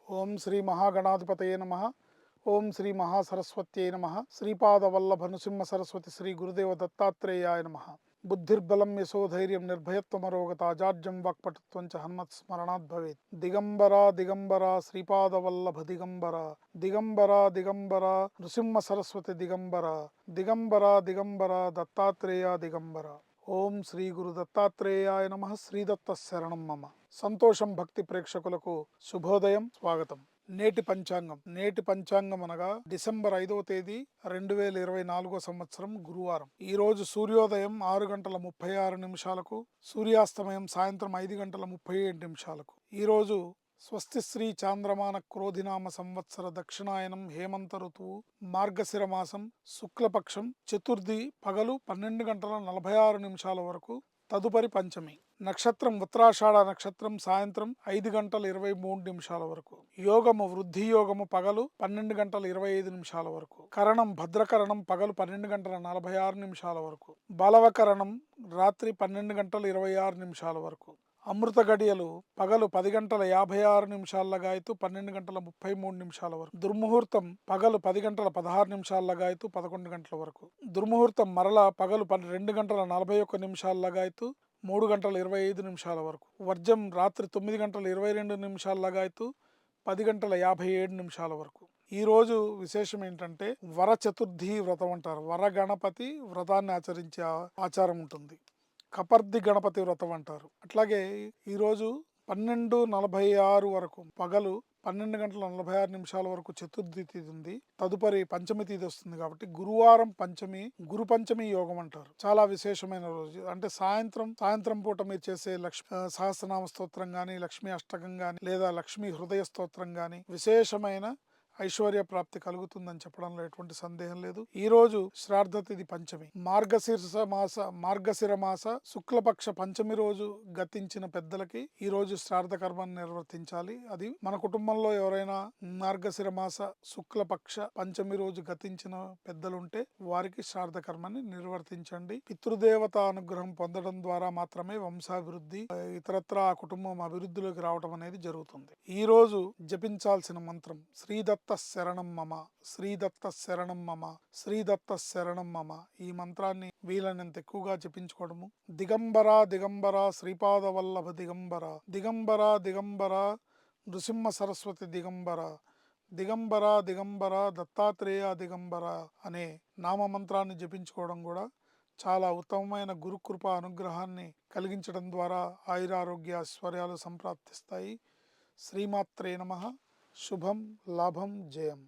ఓం శ్రీ మహాగణాధిపతయే నమః. ఓం శ్రీ మహాసరస్వత్యై నమః. శ్రీపాదవల్లభ నృసింహ సరస్వతి శ్రీ గురుదేవ దత్తాత్రేయాయ నమః. బుద్ధిర్బలం యశోధైర్యం నిర్భయత్వమరోగత అజాడ్యం వాక్పటుత్వం చ హనుమత్ స్మరణాత్ భవేత్. దిగంబరా దిగంబరా శ్రీపాదవల్లభ దిగంబరా దిగంబరా దిగంబరా నృసింహ సరస్వతి దిగంబరా దిగంబరా దిగంబరా దత్తాత్రేయ దిగంబరా. ఓం శ్రీ గురు దత్తాత్రేయాయ నమః. శ్రీదత్త శరణం మమ. సంతోషం భక్తి ప్రేక్షకులకు శుభోదయం, స్వాగతం. నేటి పంచాంగం అనగా డిసెంబర్ 5వ తేదీ 2024 సంవత్సరం గురువారం. ఈ రోజు సూర్యోదయం 6 గంటల 36 నిమిషాలకు, సూర్యాస్తమయం సాయంత్రం 5 గంటల 37 నిమిషాలకు. ఈ రోజు స్వస్తి శ్రీ చాంద్రమాన క్రోధినామ సంవత్సర దక్షిణాయనం హేమంత ఋతువు మార్గశిర మాసం శుక్లపక్షం చతుర్థి పగలు 12 గంటల 46 నిమిషాల వరకు. తదుపరి పంచమి నక్షత్రం ఉత్తరాషాఢ నక్షత్రం సాయంత్రం 5 గంటల 23 నిమిషాల వరకు. యోగము వృద్ధి యోగము పగలు 12 గంటల 25 నిమిషాల వరకు. కరణం భద్రకరణం పగలు 12 గంటల 46 నిమిషాల వరకు. బలవకరణం రాత్రి 12 గంటల 26 నిమిషాల వరకు. అమృత గడియలు పగలు 10 గంటల 56 నిమిషాల 12 గంటల 33 నిమిషాల వరకు. దుర్ముహూర్తం పగలు 10 గంటల 16 నిమిషాల 11 గంటల వరకు. దుర్ముహూర్తం మరల పగలు 2 గంటల 41 నిమిషాల 3 గంటల 25 నిమిషాల వరకు. వర్జం రాత్రి 9 గంటల 22 నిమిషాల 10 గంటల 57 నిమిషాల వరకు. ఈ రోజు విశేషం ఏంటంటే వర చతుర్థి వ్రతం అంటారు. వర గణపతి వ్రతాన్ని ఆచరించే ఆచారం ఉంటుంది. కపర్ది గణపతి వ్రతం అంటారు. అట్లాగే ఈరోజు 12:46 వరకు పగలు 12 గంటల 46 నిమిషాల వరకు చతుర్థి తిథి ఉంది. తదుపరి పంచమి తిథి వస్తుంది. కాబట్టి గురువారం పంచమి, గురు పంచమి యోగం అంటారు. చాలా విశేషమైన రోజు. అంటే సాయంత్రం పూట మీరు చేసే లక్ష్మీ సహస్రనామ స్తోత్రం గాని, లక్ష్మీ అష్టకం గాని, లేదా లక్ష్మీ హృదయ స్తోత్రం గాని విశేషమైన ఐశ్వర్య ప్రాప్తి కలుగుతుందని చెప్పడంలో ఎటువంటి సందేహం లేదు. ఈ రోజు శ్రాద్ధ తిథి పంచమి. మార్గశిర మాస శుక్లపక్ష పంచమి రోజు గతించిన పెద్దలకి ఈ రోజు శ్రాద్ధ కర్మను నిర్వర్తించాలి. అది మన కుటుంబంలో ఎవరైనా మార్గశిర మాస శుక్లపక్ష పంచమి రోజు గతించిన పెద్దలుంటే వారికి శ్రాద్ధ కర్మని నిర్వర్తించండి. పితృదేవత అనుగ్రహం పొందడం ద్వారా మాత్రమే వంశాభివృద్ధి, ఇతరత్ర ఆ కుటుంబం అభివృద్ధిలోకి రావడం అనేది జరుగుతుంది. ఈ రోజు జపించాల్సిన మంత్రం శ్రీదత్త శరణం మమ, శ్రీదత్త శరణం మమ, శ్రీదత్త శరణం మమ. ఈ మంత్రాన్ని వీలైనంత ఎక్కువగా జపించుకోవడము. దిగంబరా దిగంబరా శ్రీపాదవల్లభ దిగంబరా దిగంబరా దిగంబరా నృసింహ సరస్వతి దిగంబరా దిగంబరా దిగంబరా దత్తాత్రేయ దిగంబరా అనే నామమంత్రాన్ని జపించుకోవడం కూడా చాలా ఉత్తమమైన గురుకృప అనుగ్రహాన్ని కలిగించడం ద్వారా ఆయురారోగ్య ఐశ్వర్యాలు సంప్రాప్తిస్తాయి. శ్రీమాత్రే నమః. శుభం లాభం జయం.